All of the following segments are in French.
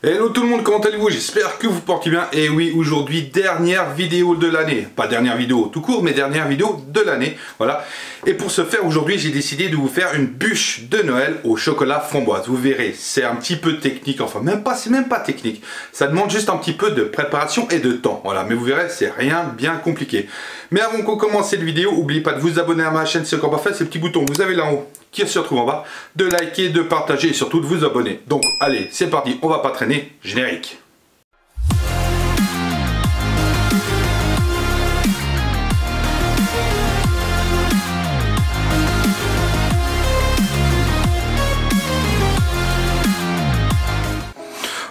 Hello tout le monde, comment allez-vous? J'espère que vous portez bien. Et oui, aujourd'hui, dernière vidéo de l'année. Pas dernière vidéo tout court, mais dernière vidéo de l'année. Voilà. Et pour ce faire, aujourd'hui, j'ai décidé de vous faire une bûche de Noël au chocolat framboise. Vous verrez, c'est un petit peu technique. Enfin, c'est même pas technique. Ça demande juste un petit peu de préparation et de temps. Voilà. Mais vous verrez, c'est rien bien compliqué. Mais avant qu'on commence cette vidéo, n'oubliez pas de vous abonner à ma chaîne si ce n'est encore pas fait. Ces petits boutons que vous avez là en haut qui se retrouve en bas, de liker, de partager et surtout de vous abonner. Donc allez, c'est parti, on va pas traîner, générique.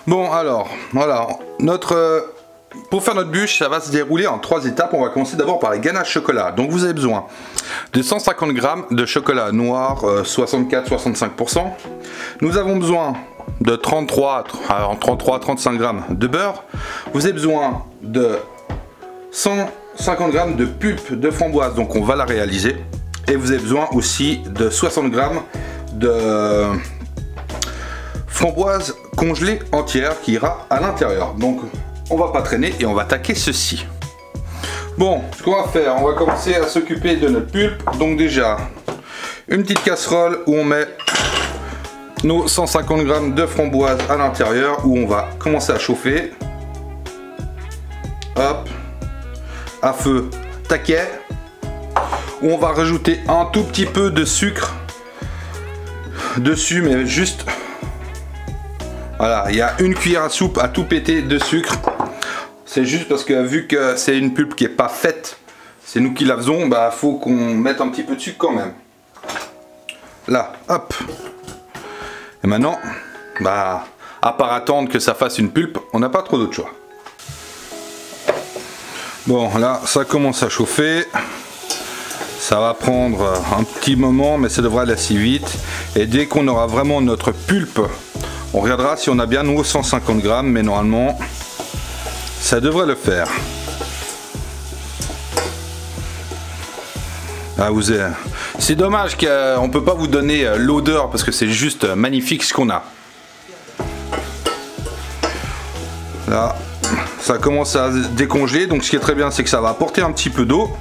Bon alors, voilà, pour faire notre bûche, ça va se dérouler en 3 étapes. On va commencer d'abord par les ganaches chocolat. Donc vous avez besoin de 150 g de chocolat noir 64-65%. Nous avons besoin de 33-35 g de beurre. Vous avez besoin de 150 g de pulpe de framboise, donc on va la réaliser. Et vous avez besoin aussi de 60 g de framboise congelée entière qui ira à l'intérieur. Donc on va pas traîner et on va attaquer ceci. Bon, ce qu'on va faire, on va commencer à s'occuper de notre pulpe. Donc déjà, une petite casserole où on met nos 150 g de framboise à l'intérieur, où on va commencer à chauffer. Hop, à feu taquet. Où on va rajouter un tout petit peu de sucre dessus, mais juste... Voilà, il y a une cuillère à soupe à tout péter de sucre. C'est juste parce que vu que c'est une pulpe qui est pas faite, c'est nous qui la faisons, bah faut qu'on mette un petit peu de sucre quand même. Là, hop. Et maintenant, bah à part attendre que ça fasse une pulpe, on n'a pas trop d'autre choix. Bon, là, ça commence à chauffer. Ça va prendre un petit moment, mais ça devrait aller assez vite. Et dès qu'on aura vraiment notre pulpe, on regardera si on a bien nos 150 g, mais normalement, ça devrait le faire. Ah, c'est dommage qu'on ne peut pas vous donner l'odeur parce que c'est juste magnifique ce qu'on a. Là, ça commence à décongeler. Donc ce qui est très bien, c'est que ça va apporter un petit peu d'eau.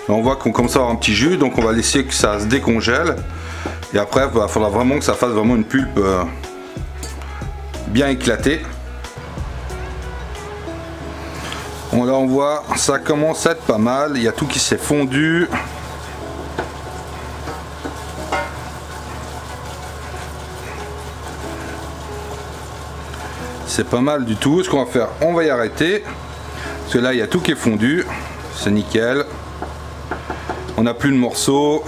On voit qu'on commence à avoir un petit jus, donc on va laisser que ça se décongèle. Et après, il faudra vraiment que ça fasse vraiment une pulpe bien éclatée. Bon, là on voit, ça commence à être pas mal. Il y a tout qui s'est fondu. C'est pas mal du tout. Ce qu'on va faire, on va y arrêter. Parce que là, il y a tout qui est fondu. C'est nickel. On n'a plus de morceaux.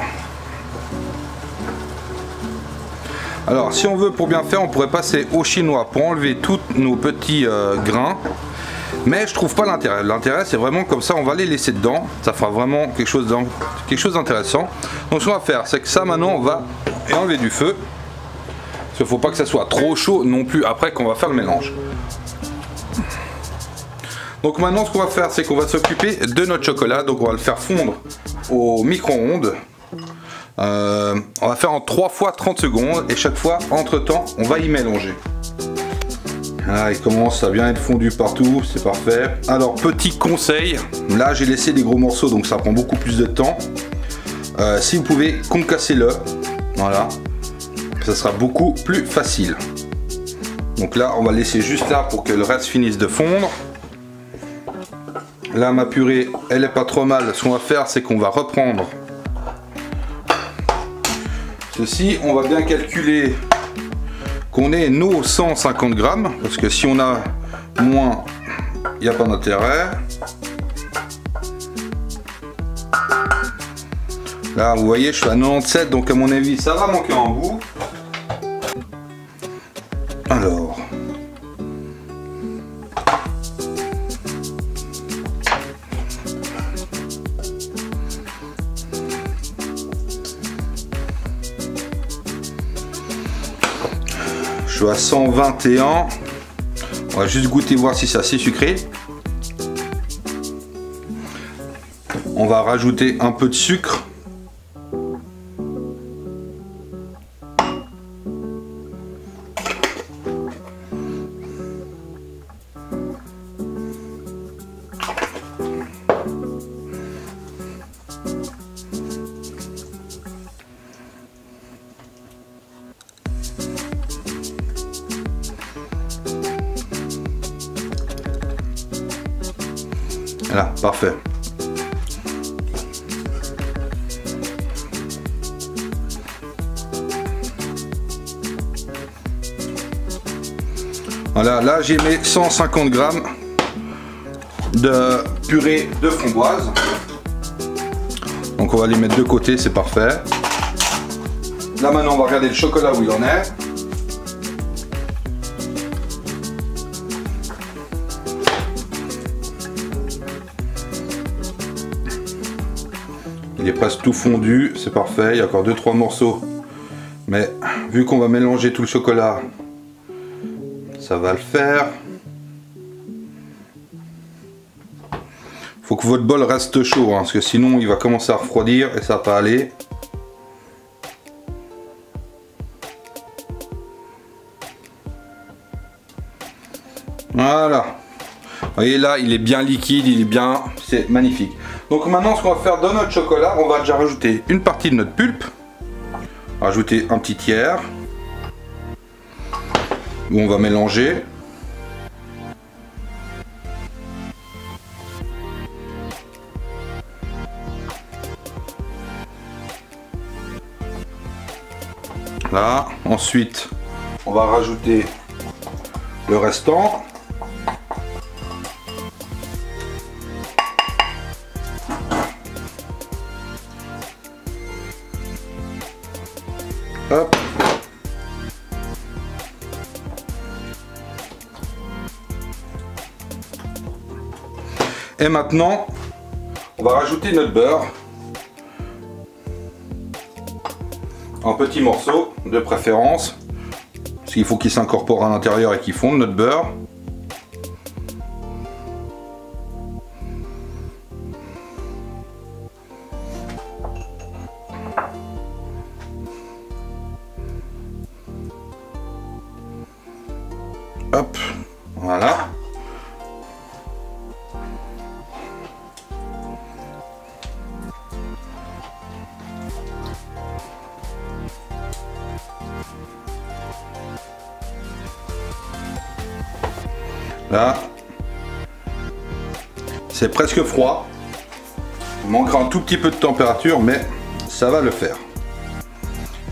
Alors si on veut pour bien faire, on pourrait passer au chinois pour enlever tous nos petits grains. Mais je trouve pas l'intérêt. L'intérêt c'est vraiment comme ça, on va les laisser dedans. Ça fera vraiment quelque chose d'intéressant. Donc ce qu'on va faire, c'est que ça maintenant on va enlever du feu. Parce qu'il ne faut pas que ça soit trop chaud non plus après qu'on va faire le mélange. Donc maintenant ce qu'on va faire, c'est qu'on va s'occuper de notre chocolat. Donc on va le faire fondre au micro-ondes. On va faire en 3 fois 30 secondes et chaque fois entre temps on va y mélanger. Ah, il commence à bien être fondu partout, c'est parfait. Alors petit conseil, là j'ai laissé des gros morceaux donc ça prend beaucoup plus de temps. Si vous pouvez concassez-le, voilà, ça sera beaucoup plus facile. Donc là on va laisser juste là pour que le reste finisse de fondre. Là ma purée elle est pas trop mal. Ce qu'on va faire c'est qu'on va reprendre ceci, on va bien calculer qu'on ait nos 150 g, parce que si on a moins, il n'y a pas d'intérêt. Là, vous voyez, je suis à 97, donc à mon avis, ça va manquer un bout. Alors... Je suis à 121. On va juste goûter voir si c'est assez sucré. On va rajouter un peu de sucre. Voilà, parfait. Voilà, là j'ai mes 150 grammes de purée de framboise. Donc on va les mettre de côté, c'est parfait. Là maintenant on va regarder le chocolat où il en est. Il est presque tout fondu, c'est parfait, il y a encore 2-3 morceaux. Mais vu qu'on va mélanger tout le chocolat, ça va le faire. Faut que votre bol reste chaud, hein, parce que sinon il va commencer à refroidir et ça va pas aller. Voilà. Vous voyez là, il est bien liquide, il est bien, c'est magnifique. Donc maintenant, ce qu'on va faire dans notre chocolat, on va déjà rajouter une partie de notre pulpe. Rajouter un petit tiers. Où on va mélanger. Là, ensuite, on va rajouter le restant. Hop. Et maintenant, on va rajouter notre beurre en petits morceaux de préférence, parce qu'il faut qu'il s'incorpore à l'intérieur et qu'il fonde notre beurre. Hop, voilà. Là, c'est presque froid. Il manquera un tout petit peu de température, mais ça va le faire.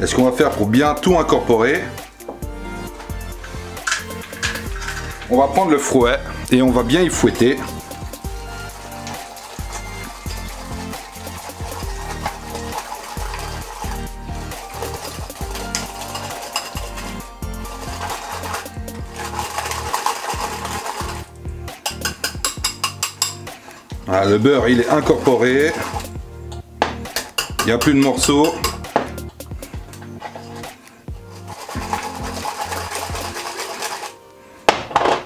Et ce qu'on va faire pour bien tout incorporer, on va prendre le fouet et on va bien y fouetter. Voilà, le beurre il est incorporé, il n'y a plus de morceaux.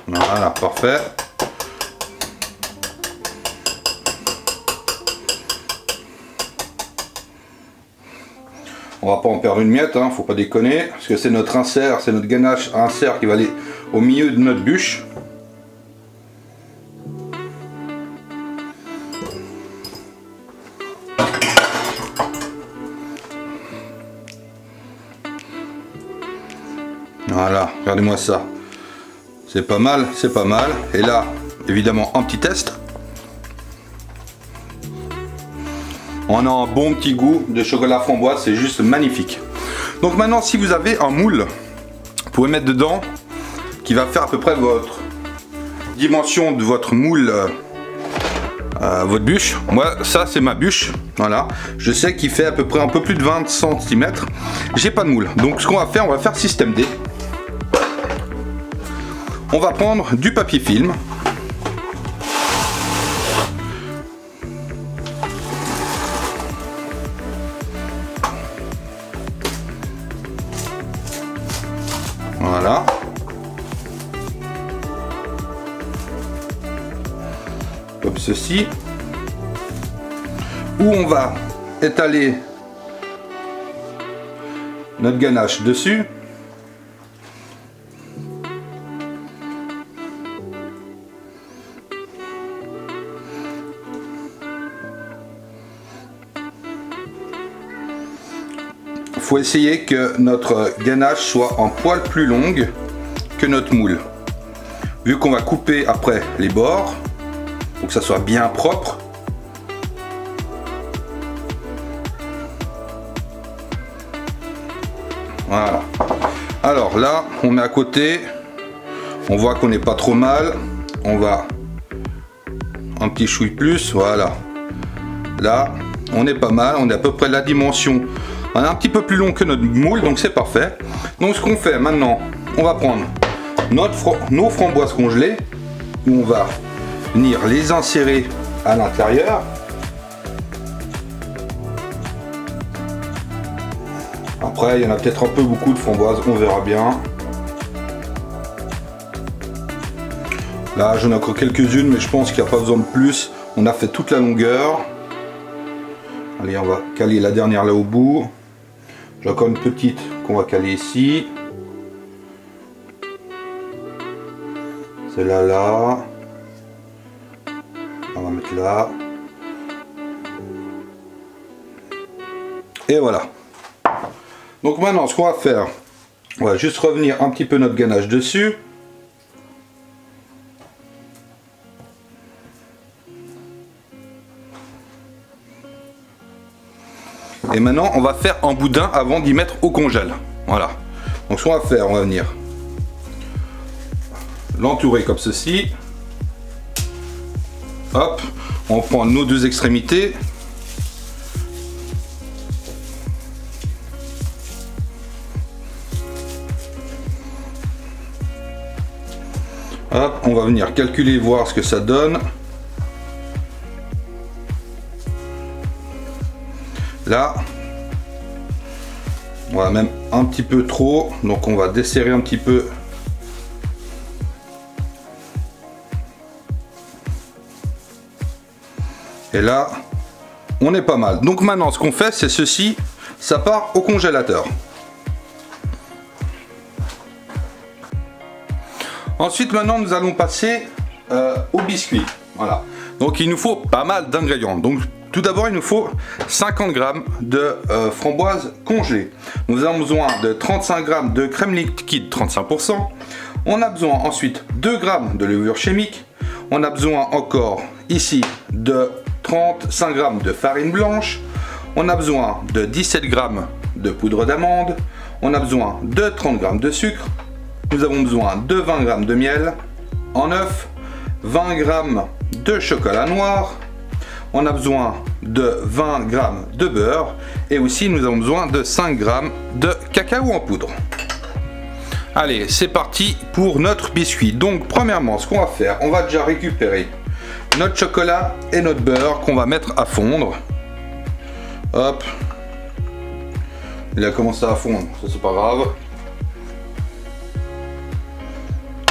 Voilà, parfait. On va pas en perdre une miette, hein, faut pas déconner, parce que c'est notre insert, c'est notre ganache à insert qui va aller au milieu de notre bûche. Voilà, regardez-moi ça. C'est pas mal, c'est pas mal. Et là, évidemment, un petit test. On a un bon petit goût de chocolat framboise, c'est juste magnifique. Donc maintenant, si vous avez un moule, vous pouvez mettre dedans, qui va faire à peu près votre dimension de votre moule, votre bûche. Moi, ça c'est ma bûche. Voilà, je sais qu'il fait à peu près un peu plus de 20 cm. J'ai pas de moule. Donc ce qu'on va faire système D. On va prendre du papier film. Voilà. Comme ceci. Où on va étaler notre ganache dessus. faut essayer que notre ganache soit en poil plus longue que notre moule. Vu qu'on va couper après les bords, pour que ça soit bien propre. Voilà. Alors là, on met à côté. On voit qu'on n'est pas trop mal. On va un petit chouille plus. Voilà. Là, on est pas mal. On est à peu près la dimension. On est un petit peu plus long que notre moule, donc c'est parfait. Donc ce qu'on fait maintenant, on va prendre nos framboises congelées. Où on va venir les insérer à l'intérieur. Après, il y en a peut-être un peu beaucoup de framboises, on verra bien. Là, j'en ai encore quelques-unes, mais je pense qu'il n'y a pas besoin de plus. On a fait toute la longueur. Allez, on va caler la dernière là au bout. J'ai encore une petite qu'on va caler ici. Celle-là, là. On va mettre là. Et voilà. Donc maintenant, ce qu'on va faire, on va juste revenir un petit peu notre ganache dessus. Et maintenant, on va faire un boudin avant d'y mettre au congèle. Voilà. Donc ce qu'on va faire, on va venir l'entourer comme ceci. Hop, on prend nos deux extrémités. Hop, on va venir calculer, voir ce que ça donne. Là, on va même un petit peu trop, donc on va desserrer un petit peu. Et là, on est pas mal. Donc maintenant, ce qu'on fait, c'est ceci, ça part au congélateur. Ensuite, maintenant, nous allons passer au biscuit. Voilà. Donc, il nous faut pas mal d'ingrédients. Donc, tout d'abord, il nous faut 50 g de framboises congelées. Nous avons besoin de 35 g de crème liquide 35%. On a besoin ensuite 2 g de levure chimique. On a besoin encore ici de 35 g de farine blanche. On a besoin de 17 g de poudre d'amande. On a besoin de 30 g de sucre. Nous avons besoin de 20 g de miel, en œuf, 20 g de chocolat noir. On a besoin de 20 g de beurre et aussi nous avons besoin de 5 g de cacao en poudre. Allez, c'est parti pour notre biscuit. Donc premièrement, ce qu'on va faire, on va déjà récupérer notre chocolat et notre beurre qu'on va mettre à fondre. Hop. Il a commencé à fondre, ça c'est pas grave.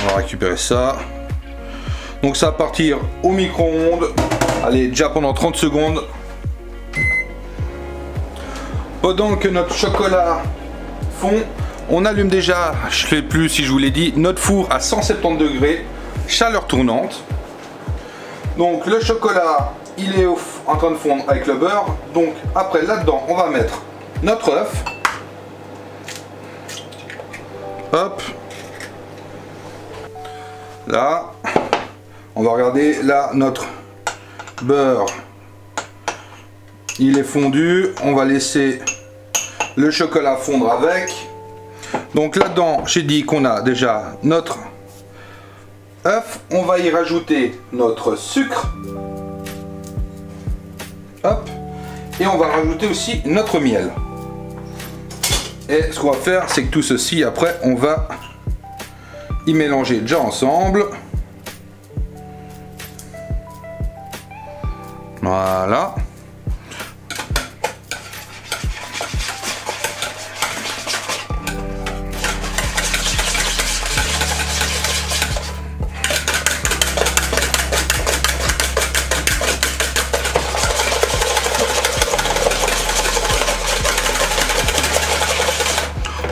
On va récupérer ça. Donc ça va partir au micro-ondes. Allez, déjà pendant 30 secondes. Pendant que notre chocolat fond, on allume déjà, je ne sais plus si je vous l'ai dit, notre four à 170 degrés, chaleur tournante. Donc le chocolat, il est en train de fondre avec le beurre. Donc après là-dedans, on va mettre notre œuf. Hop. Là, on va regarder, là, notre beurre, il est fondu. On va laisser le chocolat fondre avec. Donc là-dedans, j'ai dit qu'on a déjà notre œuf. On va y rajouter notre sucre. Hop. Et on va rajouter aussi notre miel. Et ce qu'on va faire, c'est que tout ceci, après, on va y mélanger déjà ensemble. Voilà.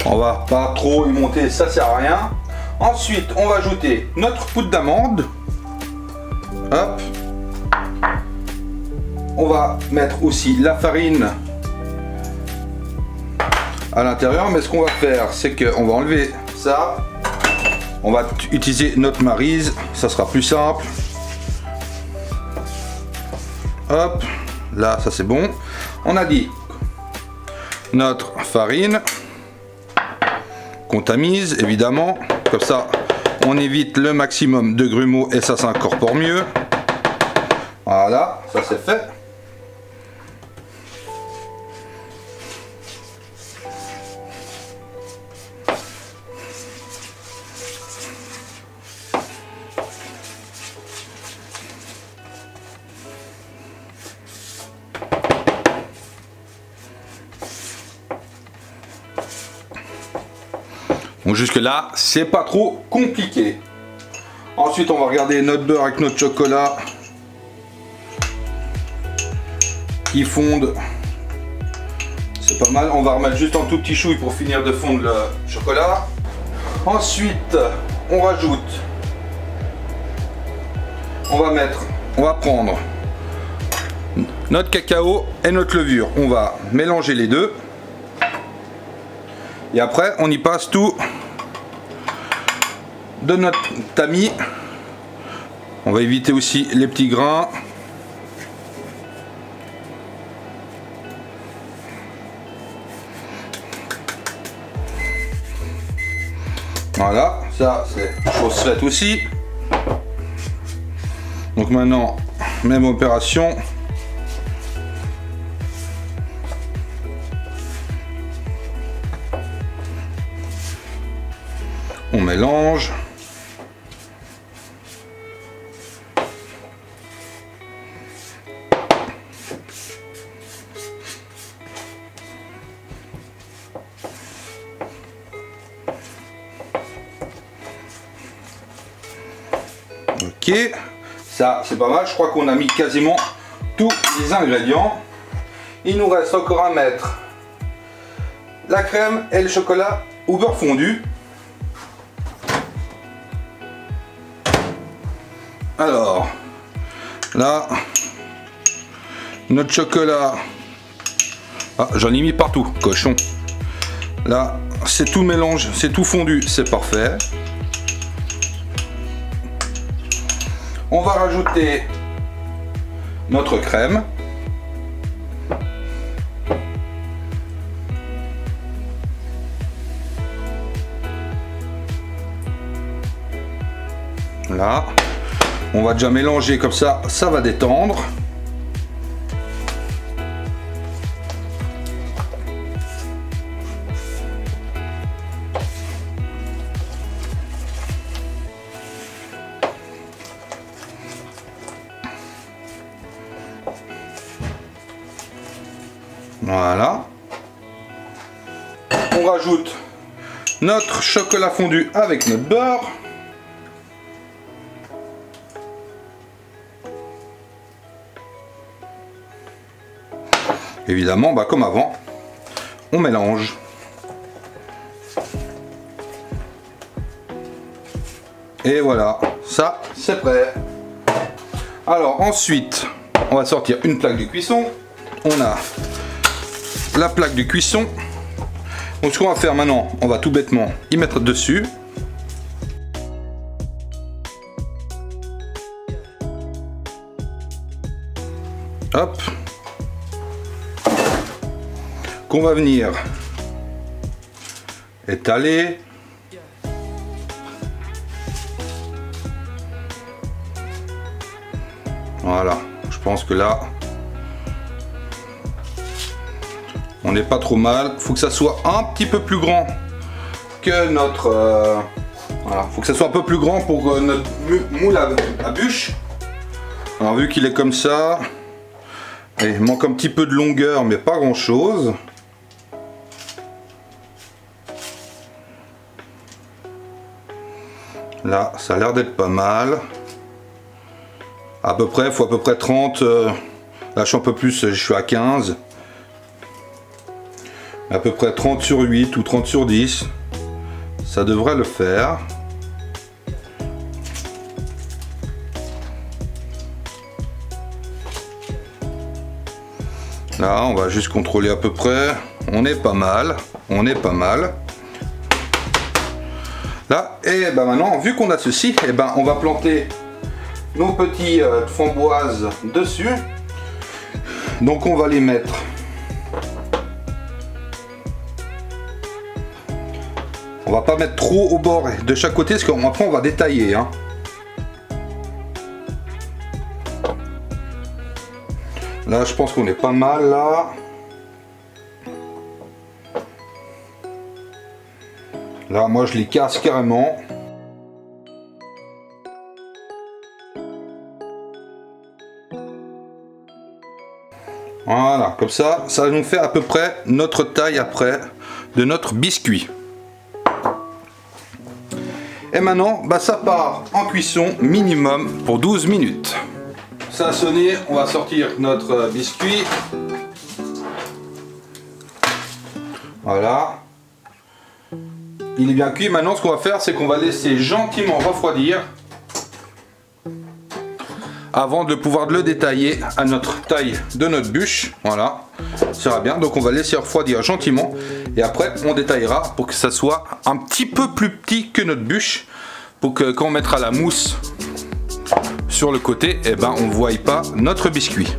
On va pas trop y monter, ça sert à rien. Ensuite, on va ajouter notre poudre d'amande. Hop. On va mettre aussi la farine à l'intérieur. Mais ce qu'on va faire, c'est qu'on va enlever ça. On va utiliser notre maryse, ça sera plus simple. Hop, là, ça c'est bon. On a dit notre farine qu'on tamise, évidemment. Comme ça, on évite le maximum de grumeaux et ça s'incorpore mieux. Voilà, ça c'est fait. Donc jusque là, c'est pas trop compliqué. Ensuite, on va regarder notre beurre avec notre chocolat qui fondent. C'est pas mal. On va remettre juste un tout petit chouille pour finir de fondre le chocolat. Ensuite, on rajoute. On va prendre notre cacao et notre levure. On va mélanger les deux. Et après, on y passe tout de notre tamis. On va éviter aussi les petits grains. Voilà, ça c'est chose faite aussi. Donc maintenant, même opération. On mélange. Ok, ça c'est pas mal, je crois qu'on a mis quasiment tous les ingrédients. Il nous reste encore à mettre la crème et le chocolat au beurre fondu. Alors, là, notre chocolat, ah, j'en ai mis partout, cochon. Là, c'est tout mélange, c'est tout fondu, c'est parfait. On va rajouter notre crème. Là, on va déjà mélanger comme ça, ça va détendre. Voilà. On rajoute notre chocolat fondu avec notre beurre. Évidemment, bah, comme avant, on mélange. Et voilà, ça c'est prêt. Alors ensuite, on va sortir une plaque de cuisson. On a la plaque de cuisson. Donc ce qu'on va faire maintenant, on va tout bêtement y mettre dessus. Hop. Qu'on va venir étaler. Voilà, je pense que là on n'est pas trop mal. Faut que ça soit un petit peu plus grand que notre voilà, faut que ça soit un peu plus grand pour notre moule à bûche. Alors vu qu'il est comme ça, il manque un petit peu de longueur mais pas grand chose. Là, ça a l'air d'être pas mal. À peu près, il faut à peu près 30. Là, je suis un peu plus, je suis à 15. À peu près 30 sur 8 ou 30 sur 10. Ça devrait le faire. Là, on va juste contrôler à peu près. On est pas mal. on est pas mal. Là, et ben maintenant, vu qu'on a ceci, et ben on va planter nos petits framboises dessus. Donc on va les mettre on va pas mettre trop au bord de chaque côté parce qu'après on va détailler hein. Là je pense qu'on est pas mal là. Là moi je les casse carrément. Voilà, comme ça nous fait à peu près notre taille après de notre biscuit. Et maintenant, bah, ça part en cuisson minimum pour 12 minutes. Ça a sonné, on va sortir notre biscuit. Voilà. Il est bien cuit. Maintenant, ce qu'on va faire, c'est qu'on va laisser gentiment refroidir avant de pouvoir le détailler à notre taille de notre bûche. Voilà, ça sera bien. Donc on va laisser refroidir gentiment et après on détaillera pour que ça soit un petit peu plus petit que notre bûche, pour que quand on mettra la mousse sur le côté, et ben on ne voie pas notre biscuit.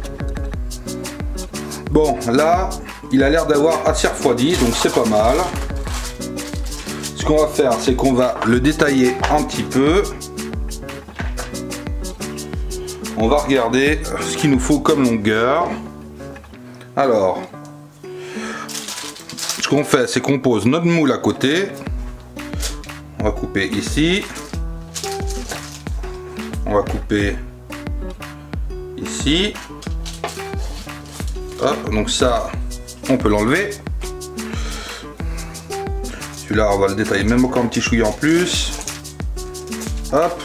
Bon, là il a l'air d'avoir assez refroidi, donc c'est pas mal. Ce qu'on va faire, c'est qu'on va le détailler un petit peu. On va regarder ce qu'il nous faut comme longueur. Alors, ce qu'on fait, c'est qu'on pose notre moule à côté. On va couper ici. On va couper ici. Hop, donc ça, on peut l'enlever. Celui-là, on va le détailler même encore un petit chouïa en plus. Hop.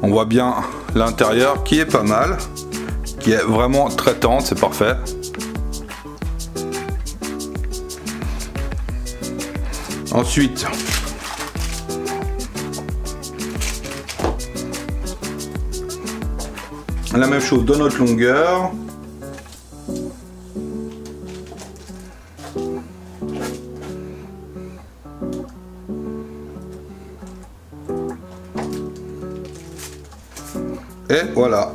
On voit bien l'intérieur qui est pas mal, qui est vraiment très tendre, c'est parfait. Ensuite, la même chose de notre longueur. Et voilà.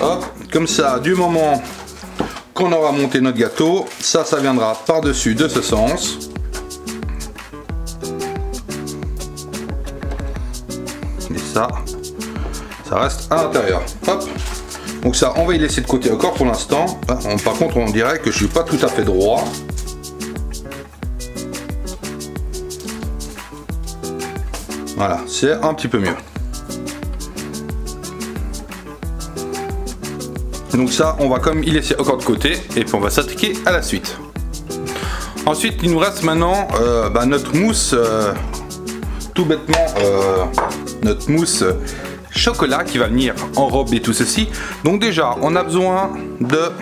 Hop, comme ça, du moment qu'on aura monté notre gâteau, ça viendra par-dessus de ce sens. Et ça reste à l'intérieur. Hop. Donc ça, on va y laisser de côté encore pour l'instant. Par contre, on dirait que je suis pas tout à fait droit. Voilà, c'est un petit peu mieux. Donc ça, on va comme y laisser encore de côté et puis on va s'attaquer à la suite. Ensuite, il nous reste maintenant notre mousse, tout bêtement, notre mousse chocolat qui va venir enrober tout ceci. Donc déjà, on a besoin de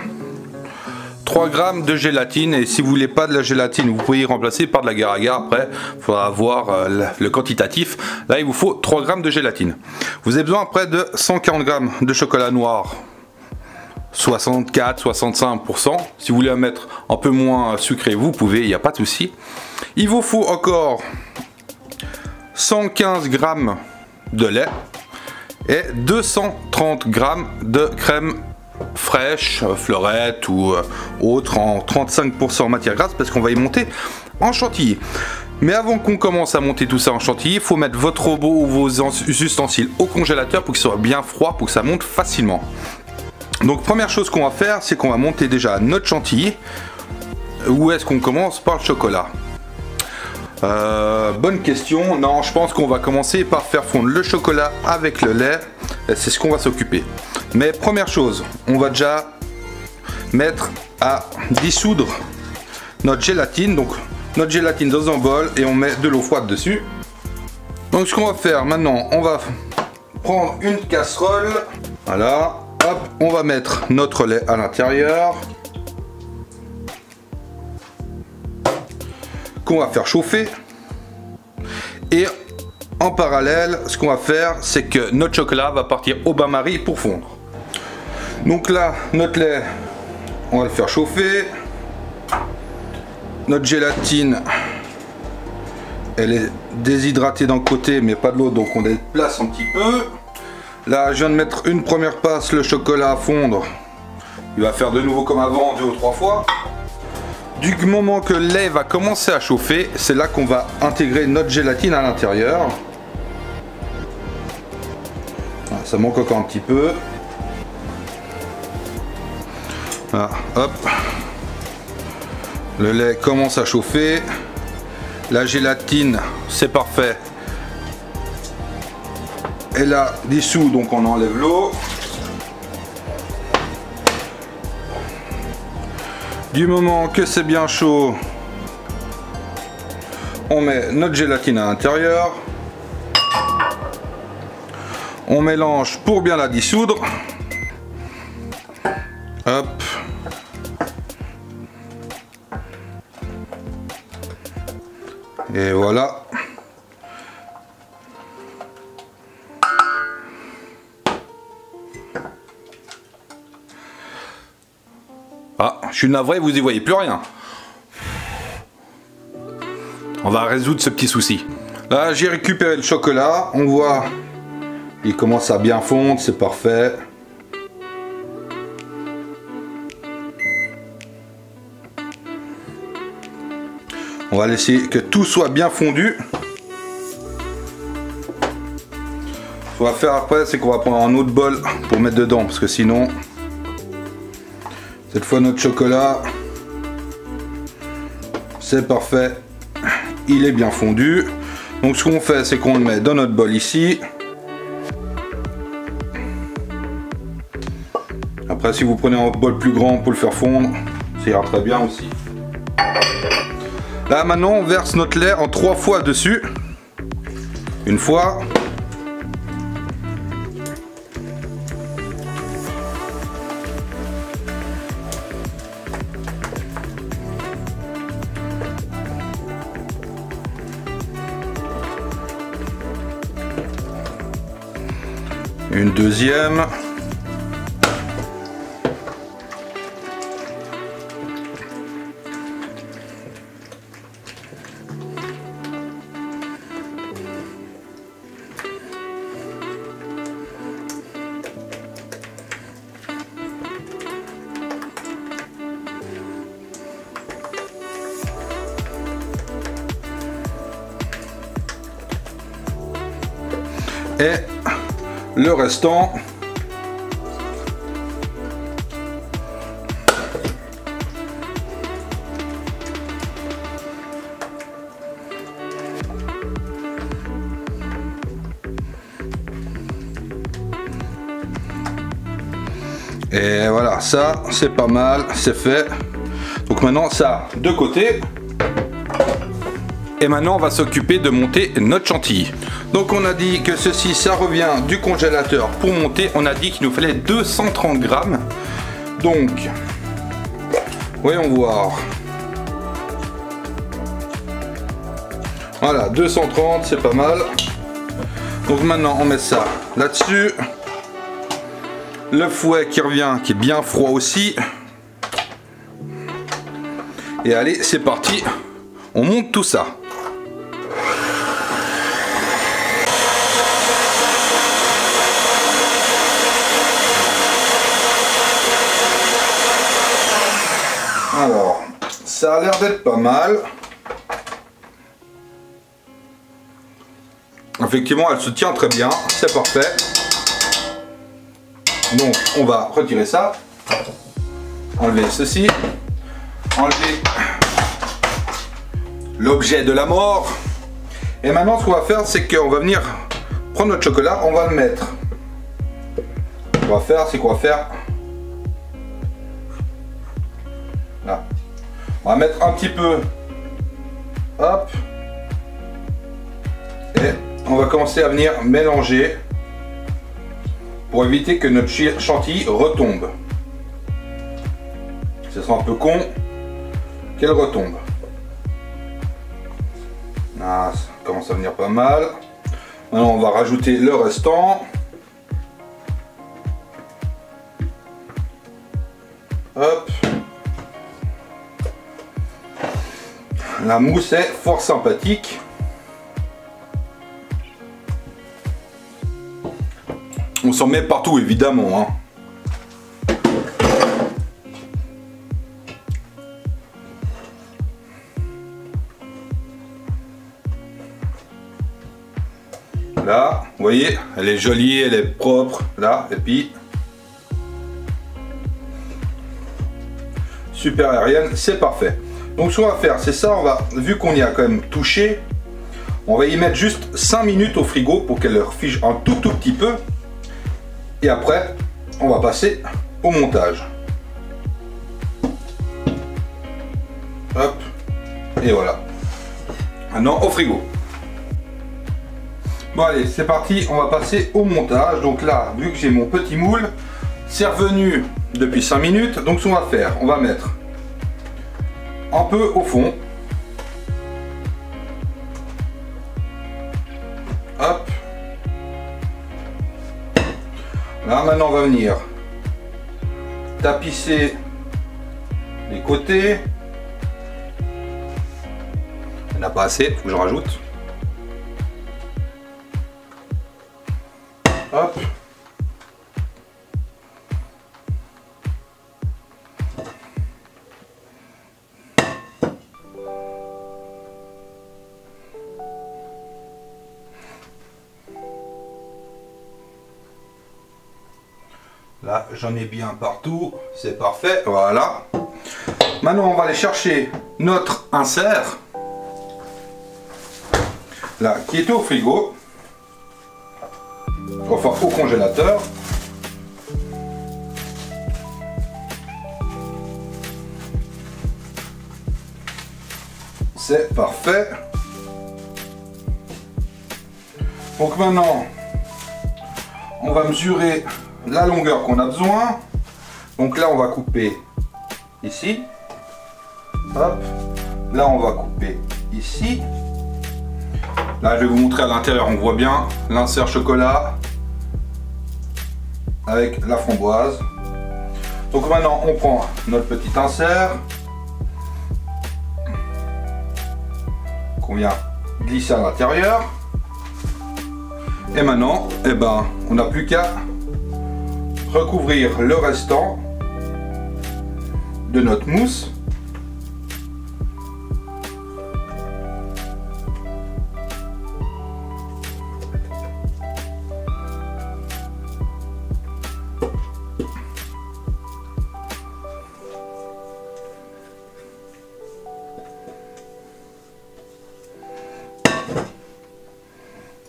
3 grammes de gélatine, et si vous voulez pas de la gélatine, vous pouvez y remplacer par de l'agar-agar. Après, il faudra voir le quantitatif. Là, il vous faut 3 grammes de gélatine. Vous avez besoin après de 140 grammes de chocolat noir, 64-65%. Si vous voulez en mettre un peu moins sucré, vous pouvez, il n'y a pas de souci. Il vous faut encore 115 grammes de lait et 230 grammes de crème fraîche, fleurette ou autre en 35% matière grasse, parce qu'on va y monter en chantilly. Mais avant qu'on commence à monter tout ça en chantilly, il faut mettre votre robot ou vos ustensiles au congélateur pour qu'il soit bien froid, pour que ça monte facilement. Donc première chose qu'on va faire, c'est qu'on va monter déjà notre chantilly. Où est-ce qu'on commence? Par le chocolat. Bonne question. Non, je pense qu'on va commencer par faire fondre le chocolat avec le lait. C'est ce qu'on va s'occuper. Mais première chose, on va déjà mettre à dissoudre notre gélatine. Donc notre gélatine dans un bol et on met de l'eau froide dessus. Donc ce qu'on va faire maintenant, on va prendre une casserole. Voilà. Hop, on va mettre notre lait à l'intérieur. Qu'on va faire chauffer. Et en parallèle, ce qu'on va faire, c'est que notre chocolat va partir au bain-marie pour fondre. Donc là, notre lait, on va le faire chauffer. Notre gélatine, elle est déshydratée d'un côté mais pas de l'autre, donc on la place un petit peu. Là, je viens de mettre une première passe, le chocolat à fondre. Il va faire de nouveau comme avant, 2 ou 3 fois. Du moment que le lait va commencer à chauffer, c'est là qu'on va intégrer notre gélatine à l'intérieur. Ça manque encore un petit peu. Voilà, hop. Le lait commence à chauffer. La gélatine, c'est parfait. Elle a dissous, donc on enlève l'eau. Du moment que c'est bien chaud, on met notre gélatine à l'intérieur. On mélange pour bien la dissoudre. Hop. Et voilà. Ah, je suis navré, vous y voyez plus rien. On va résoudre ce petit souci. Là, j'ai récupéré le chocolat. On voit, il commence à bien fondre, c'est parfait. On va laisser que tout soit bien fondu. Ce qu'on va faire après, c'est qu'on va prendre un autre bol pour mettre dedans, parce que sinon, cette fois notre chocolat, c'est parfait. Il est bien fondu. Donc ce qu'on fait, c'est qu'on le met dans notre bol ici. Après, si vous prenez un bol plus grand pour le faire fondre, ça ira très bien aussi. Là maintenant on verse notre lait en 3 fois dessus. Une fois. Une deuxième. Et le restant, et voilà, ça c'est pas mal, c'est fait. Donc maintenant ça de côté. Et maintenant on va s'occuper de monter notre chantilly. Donc on a dit que ceci, ça revient du congélateur pour monter. On a dit qu'il nous fallait 230 grammes. Donc, voyons voir. Voilà, 230, c'est pas mal. Donc maintenant on met ça là-dessus. Le fouet qui revient, qui est bien froid aussi. Et allez, c'est parti. On monte tout ça. Alors, ça a l'air d'être pas mal. Effectivement, elle se tient très bien, c'est parfait. Donc, on va retirer ça. Enlever ceci. Enlever l'objet de la mort. Et maintenant, ce qu'on va faire, c'est qu'on va venir prendre notre chocolat, on va le mettre. Ce qu'on va faire, c'est qu'on va faire... Là. On va mettre un petit peu, hop, et on va commencer à venir mélanger pour éviter que notre chantilly retombe. Ce sera un peu con qu'elle retombe. Ah, ça commence à venir pas mal. Maintenant on va rajouter le restant. Hop. La mousse est fort sympathique. On s'en met partout évidemment, hein. Là, vous voyez, elle est jolie, elle est propre, là, et puis super aérienne, c'est parfait. Donc ce qu'on va faire, c'est ça, on va, vu qu'on y a quand même touché, on va y mettre juste 5 minutes au frigo pour qu'elle refige un tout petit peu. Et après, on va passer au montage. Hop, et voilà. Maintenant au frigo. Bon allez, c'est parti, on va passer au montage. Donc là, vu que j'ai mon petit moule, c'est revenu depuis 5 minutes. Donc ce qu'on va faire, on va mettre un peu au fond. Hop. Là maintenant on va venir tapisser les côtés. Il n'y en a pas assez, il faut que je rajoute. Hop. Là, j'en ai bien partout, c'est parfait, voilà. Maintenant, on va aller chercher notre insert, là, qui est au frigo, enfin au congélateur. C'est parfait. Donc maintenant, on va mesurer la longueur qu'on a besoin. Donc là on va couper ici. Hop. Là on va couper ici. Là je vais vous montrer à l'intérieur, on voit bien l'insert chocolat avec la framboise. Donc maintenant on prend notre petit insert qu'on vient glisser à l'intérieur. Et maintenant, eh ben, on n'a plus qu'à recouvrir le restant de notre mousse.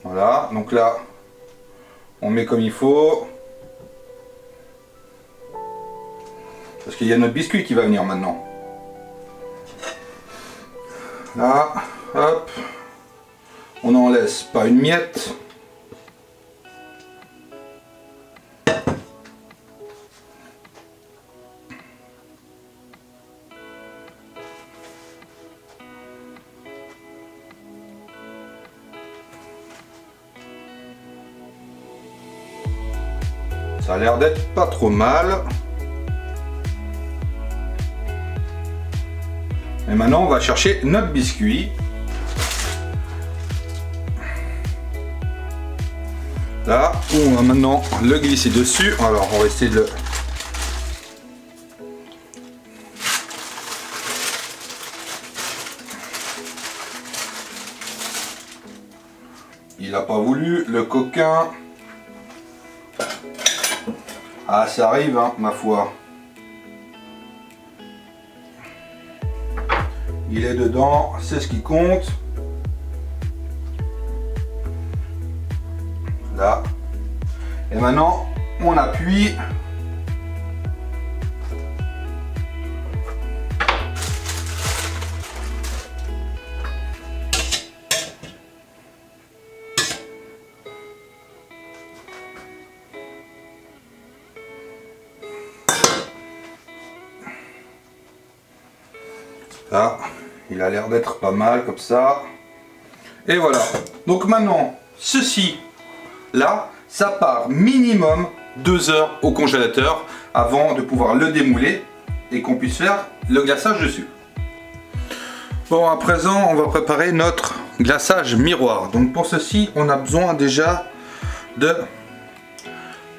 Voilà, donc là, on met comme il faut. Parce qu'il y a notre biscuit qui va venir maintenant. Là, hop. On n'en laisse pas une miette. Ça a l'air d'être pas trop mal. Et maintenant on va chercher notre biscuit. Là, on va maintenant le glisser dessus. Alors on va essayer de le... Il n'a pas voulu, le coquin. Ah, ça arrive, hein, ma foi. Il est dedans, c'est ce qui compte. Là. Et maintenant, on appuie. Là, il a l'air d'être pas mal comme ça. Et voilà. Donc maintenant, ceci, là, ça part minimum 2 heures au congélateur avant de pouvoir le démouler et qu'on puisse faire le glaçage dessus. Bon, à présent, on va préparer notre glaçage miroir. Donc pour ceci, on a besoin déjà de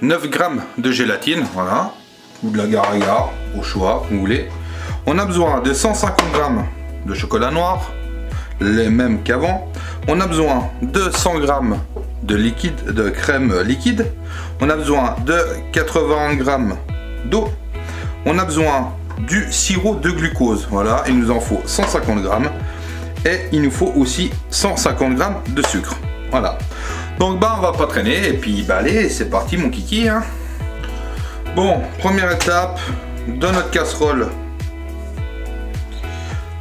9 grammes de gélatine, voilà, ou de l'agar-agar, au choix, vous voulez. On a besoin de 150 grammes de chocolat noir, les mêmes qu'avant. On a besoin de 100 grammes de crème liquide. On a besoin de 80 grammes d'eau. On a besoin du sirop de glucose. Voilà, il nous en faut 150 grammes. Et il nous faut aussi 150 grammes de sucre. Voilà. Donc bah on va pas traîner. Et puis bah allez, c'est parti mon kiki. Hein. Bon, première étape, dans notre casserole.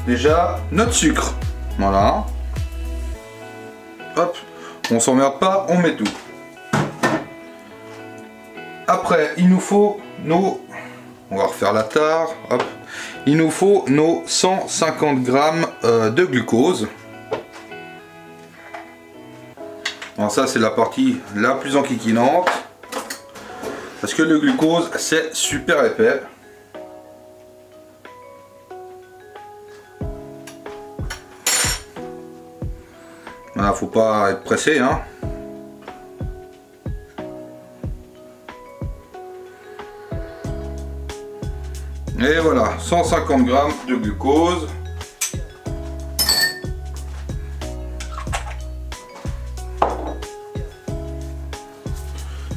Déjà, notre sucre. Voilà. Hop, on s'emmerde pas, on met tout. Après, il nous faut nos... On va refaire la tare. Hop. Il nous faut nos 150 grammes de glucose. Alors ça, c'est la partie la plus enquiquinante. Parce que le glucose, c'est super épais. Voilà, faut pas être pressé, hein. Et voilà, 150 grammes de glucose.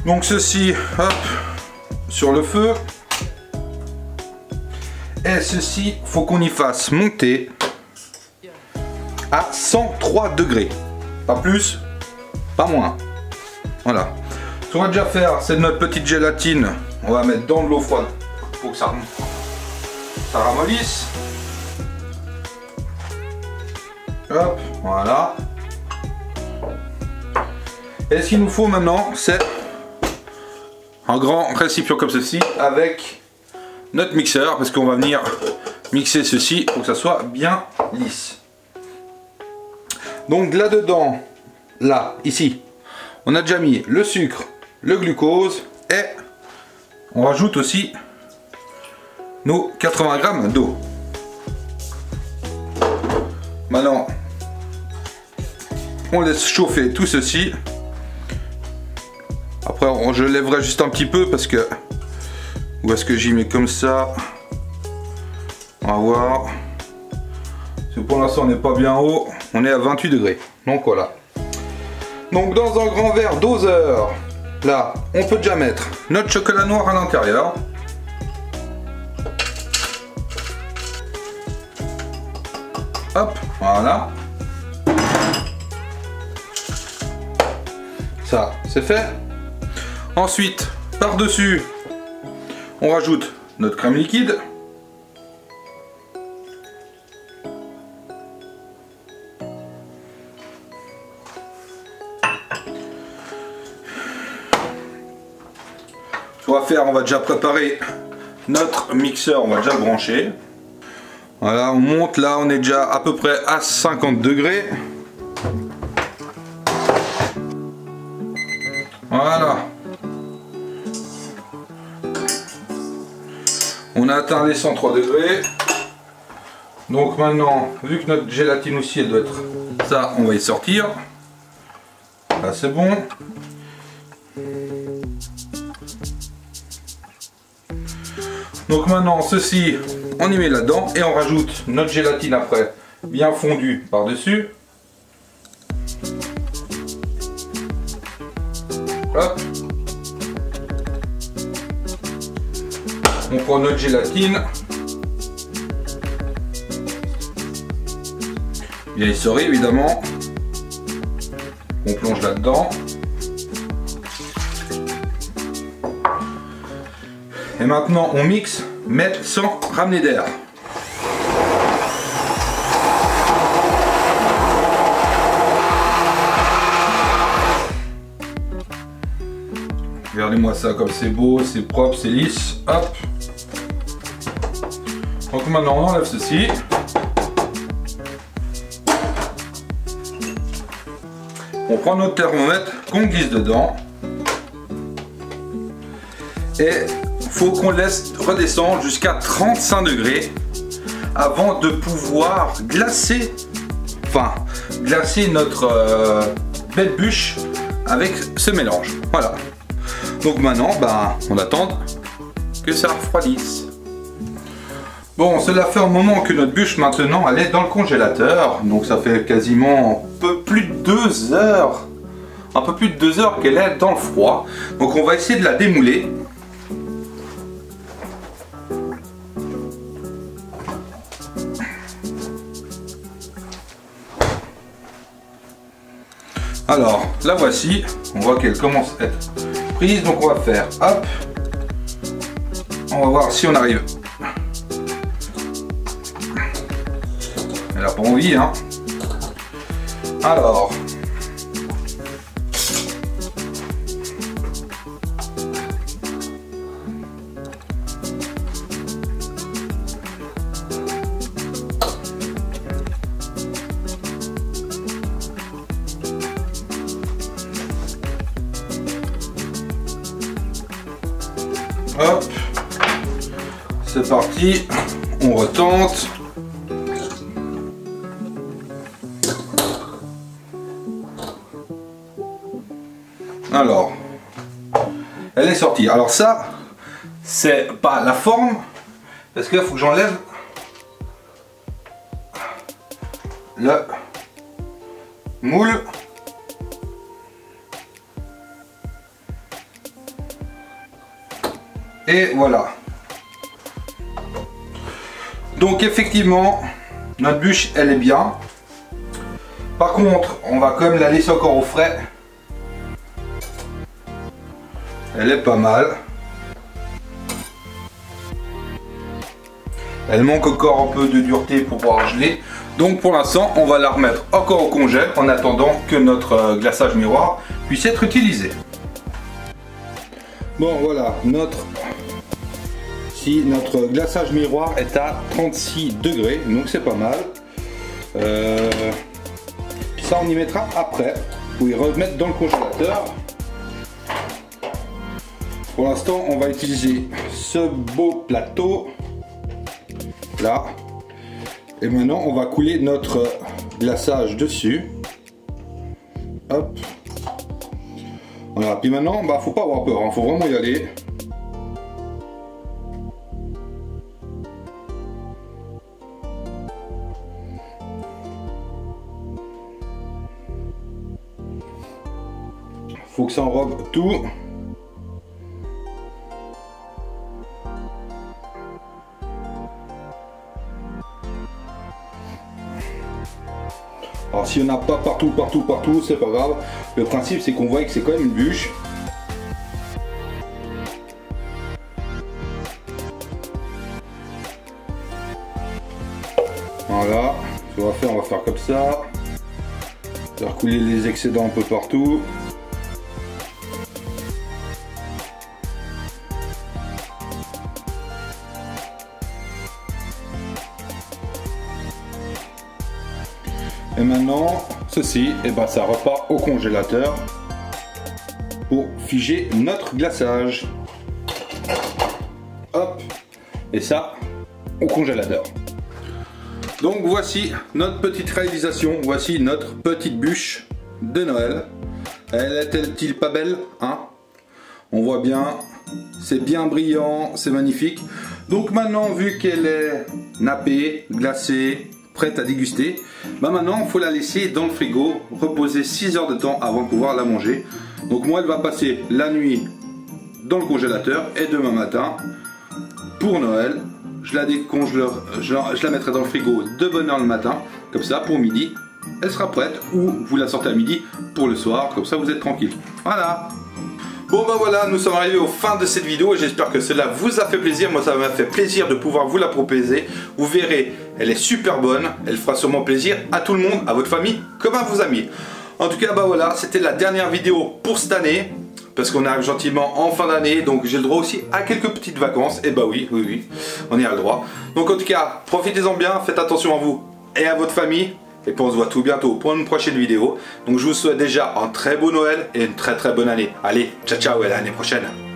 Donc ceci, hop, sur le feu. Et ceci, faut qu'on y fasse monter à 103 degrés. Pas plus, pas moins. Voilà. Ce qu'on va déjà faire, c'est de notre petite gélatine. On va mettre dans de l'eau froide pour que ça ramollisse. Hop, voilà. Et ce qu'il nous faut maintenant, c'est un grand récipient comme ceci avec notre mixeur, parce qu'on va venir mixer ceci pour que ça soit bien lisse. Donc là-dedans, là, ici, on a déjà mis le sucre, le glucose et on rajoute aussi nos 80 grammes d'eau. Maintenant, on laisse chauffer tout ceci. Après, je lèverai juste un petit peu parce que... Où est-ce que j'y mets comme ça? On va voir. Parce que pour l'instant, on n'est pas bien haut. On est à 28 degrés. Donc voilà. Donc dans un grand verre doseur, là, on peut déjà mettre notre chocolat noir à l'intérieur. Hop, voilà. Ça, c'est fait. Ensuite, par-dessus, on rajoute notre crème liquide. Ce qu'on va faire, on va déjà préparer notre mixeur, on va déjà le brancher. Voilà, on monte, là on est déjà à peu près à 50 degrés. Voilà. On a atteint les 103 degrés. Donc maintenant, vu que notre gélatine aussi elle doit être... Ça, on va y sortir. Là c'est bon. Donc maintenant, ceci, on y met là-dedans et on rajoute notre gélatine après, bien fondue par-dessus. Hop. On prend notre gélatine. Bien essorée évidemment. On plonge là-dedans. Et maintenant on mixe, mais sans ramener d'air. Regardez-moi ça comme c'est beau, c'est propre, c'est lisse. Hop. Donc maintenant on enlève ceci. On prend notre thermomètre qu'on glisse dedans. Et faut qu'on laisse redescendre jusqu'à 35 degrés avant de pouvoir glacer, notre belle bûche avec ce mélange. Voilà. Donc maintenant, on attend que ça refroidisse. Bon, cela fait un moment que notre bûche maintenant elle est dans le congélateur. Donc ça fait quasiment un peu plus de 2 heures. Un peu plus de 2 heures qu'elle est dans le froid. Donc on va essayer de la démouler. Alors, la voici. On voit qu'elle commence à être prise. Donc on va faire, hop. On va voir si on arrive. Elle n'a pas envie, hein. Alors. Hop, c'est parti, on retente. Alors, elle est sortie. Alors ça, c'est pas la forme, parce qu'il faut que j'enlève le moule. Et voilà. Donc effectivement, notre bûche, elle est bien. Par contre, on va quand même la laisser encore au frais. Elle est pas mal. Elle manque encore un peu de dureté pour pouvoir geler. Donc pour l'instant, on va la remettre encore au congèle en attendant que notre glaçage miroir puisse être utilisé. Bon voilà, notre glaçage miroir est à 36 degrés, donc c'est pas mal. Ça on y mettra après, pour y remettre dans le congélateur. Pour l'instant on va utiliser ce beau plateau là. Et maintenant on va couler notre glaçage dessus. Hop. Voilà, puis maintenant, faut pas avoir peur, hein, faut vraiment y aller. Faut que ça enrobe tout. Alors s'il n'y en a pas partout, c'est pas grave. Le principe c'est qu'on voit que c'est quand même une bûche. Voilà, ce qu'on va faire, on va faire comme ça. Faire couler les excédents un peu partout. Et maintenant, ceci, ça repart au congélateur pour figer notre glaçage. Hop, et ça au congélateur. Donc voici notre petite réalisation, voici notre petite bûche de Noël. Elle est-elle pas belle, hein? On voit bien, c'est bien brillant, c'est magnifique. Donc maintenant, vu qu'elle est nappée, glacée, prête à déguster, maintenant il faut la laisser dans le frigo, reposer 6 heures de temps avant de pouvoir la manger. Donc moi elle va passer la nuit dans le congélateur et demain matin, pour Noël, je la décongèle, je la mettrai dans le frigo de bonne heure le matin, comme ça pour midi, elle sera prête, ou vous la sortez à midi pour le soir, comme ça vous êtes tranquille. Voilà. Bon voilà, nous sommes arrivés aux fin de cette vidéo et j'espère que cela vous a fait plaisir. Moi ça m'a fait plaisir de pouvoir vous la proposer. Vous verrez, elle est super bonne, elle fera sûrement plaisir à tout le monde, à votre famille comme à vos amis. En tout cas voilà, c'était la dernière vidéo pour cette année. Parce qu'on arrive gentiment en fin d'année, donc j'ai le droit aussi à quelques petites vacances. Et oui, on y a le droit. Donc en tout cas, profitez-en bien, faites attention à vous et à votre famille. Et puis on se voit tout bientôt pour une prochaine vidéo. Donc je vous souhaite déjà un très beau Noël et une très bonne année. Allez, ciao ciao et à l'année prochaine.